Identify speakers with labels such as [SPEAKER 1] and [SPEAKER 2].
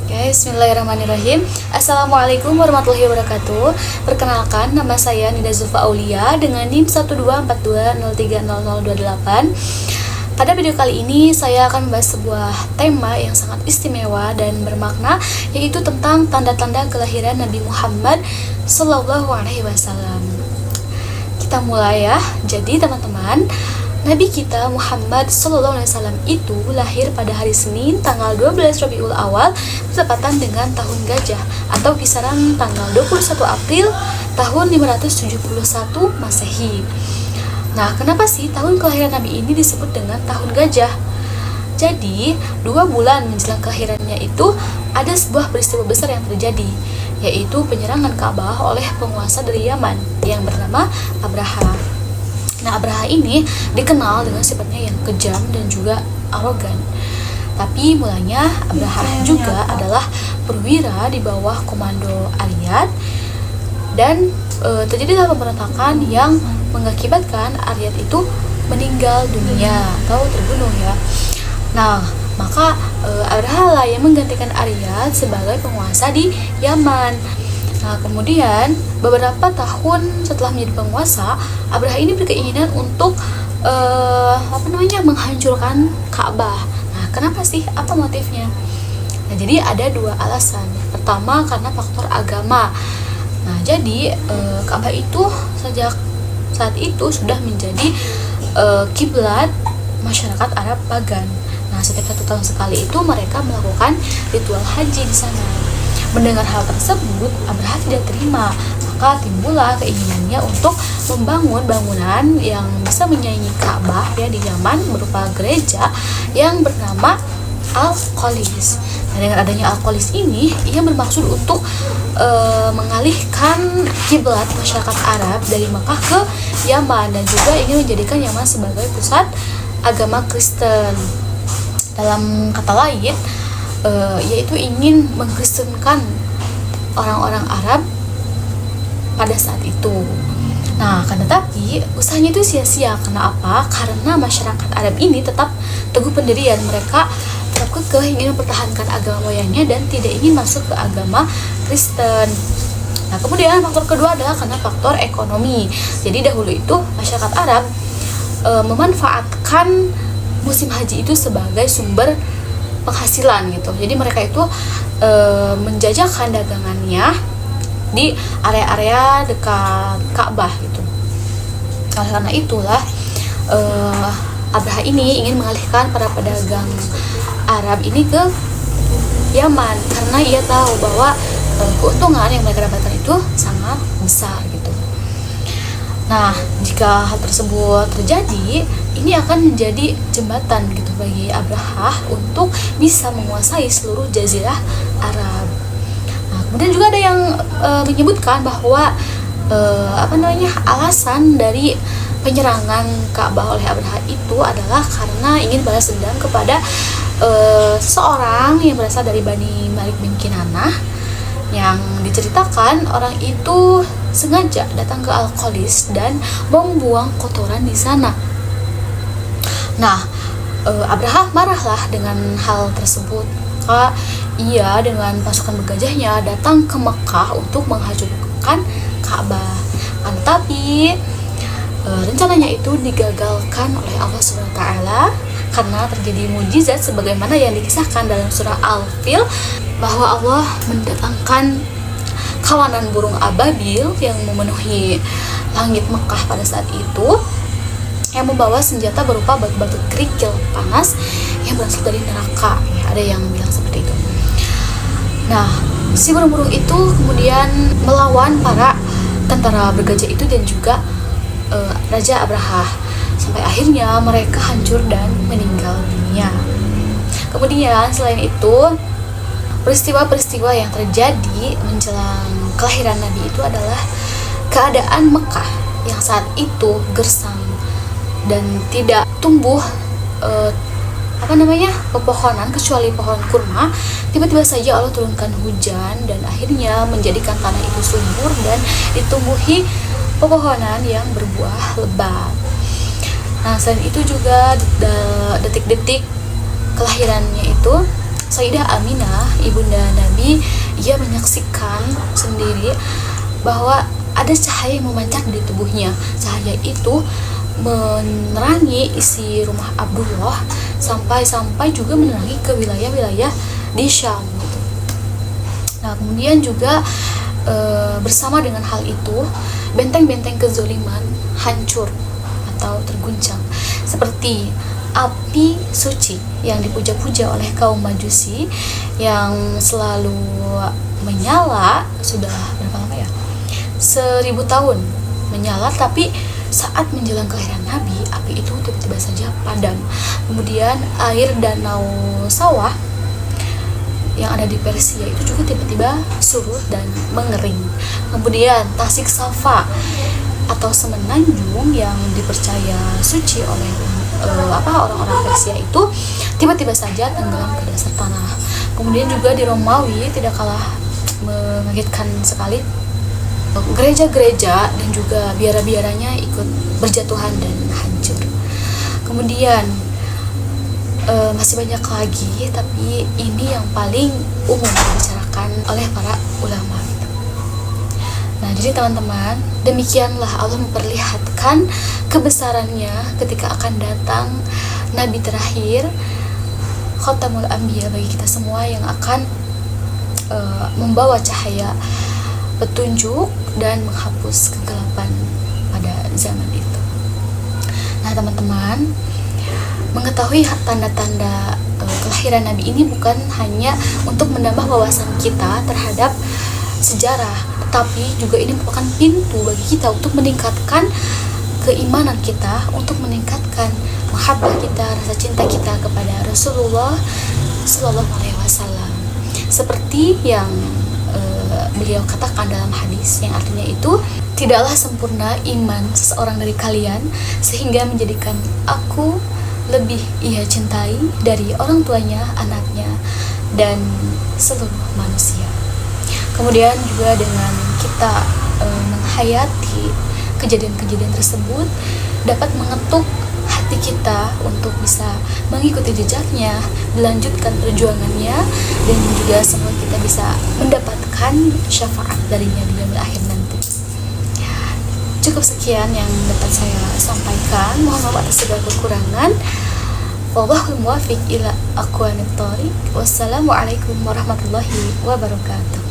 [SPEAKER 1] Oke, bismillahirrahmanirrahim. Assalamualaikum warahmatullahi wabarakatuh. Perkenalkan, nama saya Nida Zulfa Aulia dengan NIM 12420300028. Pada video kali ini saya akan membahas sebuah tema yang sangat istimewa dan bermakna, yaitu tentang tanda-tanda kelahiran Nabi Muhammad Sallallahu Alaihi Wasallam. Kita mulai ya. Jadi teman-teman, Nabi kita Muhammad Sallallahu Alaihi Wasallam itu lahir pada hari Senin tanggal 12 Rabiul Awal bertepatan dengan tahun gajah atau kisaran tanggal 21 April tahun 571 Masehi. Nah, kenapa sih tahun kelahiran Nabi ini disebut dengan tahun gajah? Jadi, 2 bulan menjelang kelahirannya itu ada sebuah peristiwa besar yang terjadi, yaitu penyerangan Ka'bah oleh penguasa dari Yaman yang bernama Abraha. Nah, Abraha ini dikenal dengan sifatnya yang kejam dan juga arogan. Tapi mulanya Abraha juga adalah perwira di bawah komando Aryad, dan terjadilah pemberontakan yang mengakibatkan Aryad itu meninggal dunia atau terbunuh ya. Nah, maka Abraha lah yang menggantikan Aryad sebagai penguasa di Yaman. Nah, kemudian beberapa tahun setelah menjadi penguasa, Abraha ini berkeinginan untuk menghancurkan Ka'bah. Nah, kenapa sih? Apa motifnya? Nah, jadi ada 2 alasan. Pertama, karena faktor agama. Nah, jadi Ka'bah itu sejak saat itu sudah menjadi kiblat masyarakat Arab pagan. Nah, setiap 1 tahun sekali itu mereka melakukan ritual haji di sana. Mendengar hal tersebut, Abraha tidak terima, maka timbullah keinginannya untuk membangun bangunan yang bisa menyaingi Ka'bah ya di Yaman berupa gereja yang bernama Al-Qolis. Nah, dengan adanya Al-Qolis ini, ia bermaksud untuk mengalihkan kiblat masyarakat Arab dari Mekah ke Yaman dan juga ingin menjadikan Yaman sebagai pusat agama Kristen. Dalam kata lain, yaitu ingin mengkristenkan orang-orang Arab pada saat itu. Nah, tetapi usahanya itu sia-sia. Karena apa? Karena masyarakat Arab ini tetap teguh pendirian. Mereka tetap kekeh ingin mempertahankan agama moyangnya dan tidak ingin masuk ke agama Kristen. Nah, kemudian faktor kedua adalah karena faktor ekonomi. Jadi dahulu itu masyarakat Arab memanfaatkan musim haji itu sebagai sumber penghasilan gitu. Jadi mereka itu menjajakan dagangannya di area-area dekat Ka'bah gitu. Oleh karena itulah Abraha ini ingin mengalihkan para pedagang Arab ini ke Yaman karena ia tahu bahwa keuntungan yang mereka dapatkan itu sangat besar gitu. Nah, jika hal tersebut terjadi, ini akan menjadi jembatan gitu bagi Abraha untuk bisa menguasai seluruh jazirah Arab. Nah, kemudian juga ada yang menyebutkan bahwa alasan dari penyerangan Ka'bah oleh Abraha itu adalah karena ingin balas dendam kepada seseorang yang berasal dari Bani Malik bin Kinanah, yang diceritakan orang itu sengaja datang ke Al-Qolis dan membuang kotoran di sana. Nah, Abraha marahlah dengan hal tersebut. Maka ia dengan pasukan bergajahnya datang ke Mekah untuk menghancurkan Ka'bah. Tetapi rencananya itu digagalkan oleh Allah SWT karena terjadi mukjizat sebagaimana yang dikisahkan dalam surah Al-Fil, bahwa Allah mendatangkan kawanan burung ababil yang memenuhi langit Mekah pada saat itu, yang membawa senjata berupa batu-batu kerikil panas yang berasal dari neraka ya, ada yang bilang seperti itu. Nah, si burung-burung itu kemudian melawan para tentara bergajah itu dan juga Raja Abraha, sampai akhirnya mereka hancur dan meninggal dunia. Kemudian selain itu, peristiwa-peristiwa yang terjadi menjelang kelahiran Nabi itu adalah keadaan Mekah yang saat itu gersang dan tidak tumbuh pepohonan kecuali pohon kurma. Tiba-tiba saja Allah turunkan hujan dan akhirnya menjadikan tanah itu subur dan ditumbuhi pepohonan yang berbuah lebat. Nah, selain itu juga detik-detik kelahirannya itu Sayyidah Aminah, ibunda Nabi, ia menyaksikan sendiri bahwa ada cahaya yang memancar di tubuhnya. Cahaya itu menerangi isi rumah Abdullah sampai juga menerangi ke wilayah-wilayah di Syam gitu. Nah, kemudian juga bersama dengan hal itu, benteng-benteng kezoliman hancur atau terguncang, seperti api suci yang dipuja-puja oleh kaum Majusi yang selalu menyala sudah berapa lama ya? 1000 tahun menyala, tapi saat menjelang kelahiran Nabi, api itu tiba-tiba saja padam. Kemudian air danau Sawah yang ada di Persia itu juga tiba-tiba surut dan mengering. Kemudian Tasik Safa atau semenanjung yang dipercaya suci oleh orang-orang Persia itu tiba-tiba saja tenggelam ke dasar tanah. Kemudian juga di Romawi tidak kalah mengagetkan sekali, gereja-gereja dan juga biara-biaranya ikut berjatuhan dan hancur. Kemudian masih banyak lagi, tapi ini yang paling umum dibicarakan oleh para ulama gitu. Nah, jadi teman-teman, demikianlah Allah memperlihatkan kebesarannya ketika akan datang Nabi terakhir, Khatamul Anbiya, bagi kita semua yang akan membawa cahaya petunjuk dan menghapus kegelapan pada zaman itu. Nah, teman-teman, mengetahui tanda-tanda kelahiran Nabi ini bukan hanya untuk menambah wawasan kita terhadap sejarah, tetapi juga ini merupakan pintu bagi kita untuk meningkatkan keimanan kita, untuk meningkatkan mahabbah kita, rasa cinta kita kepada Rasulullah Sallallahu Alaihi Wasallam. Seperti yang beliau katakan dalam hadis yang artinya itu, tidaklah sempurna iman seseorang dari kalian sehingga menjadikan aku lebih ia cintai dari orang tuanya, anaknya, dan seluruh manusia. Kemudian juga dengan kita menghayati kejadian-kejadian tersebut dapat mengetuk hati kita untuk bisa mengikuti jejaknya, melanjutkan perjuangannya, dan juga semoga kita bisa mendapatkan syafaat darinya di yaumil akhir nanti. Cukup sekian yang dapat saya sampaikan. Mohon maaf atas segala kekurangan. Wallahul muwaffiq ila aqwamit thoriq. Wassalamualaikum warahmatullahi wabarakatuh.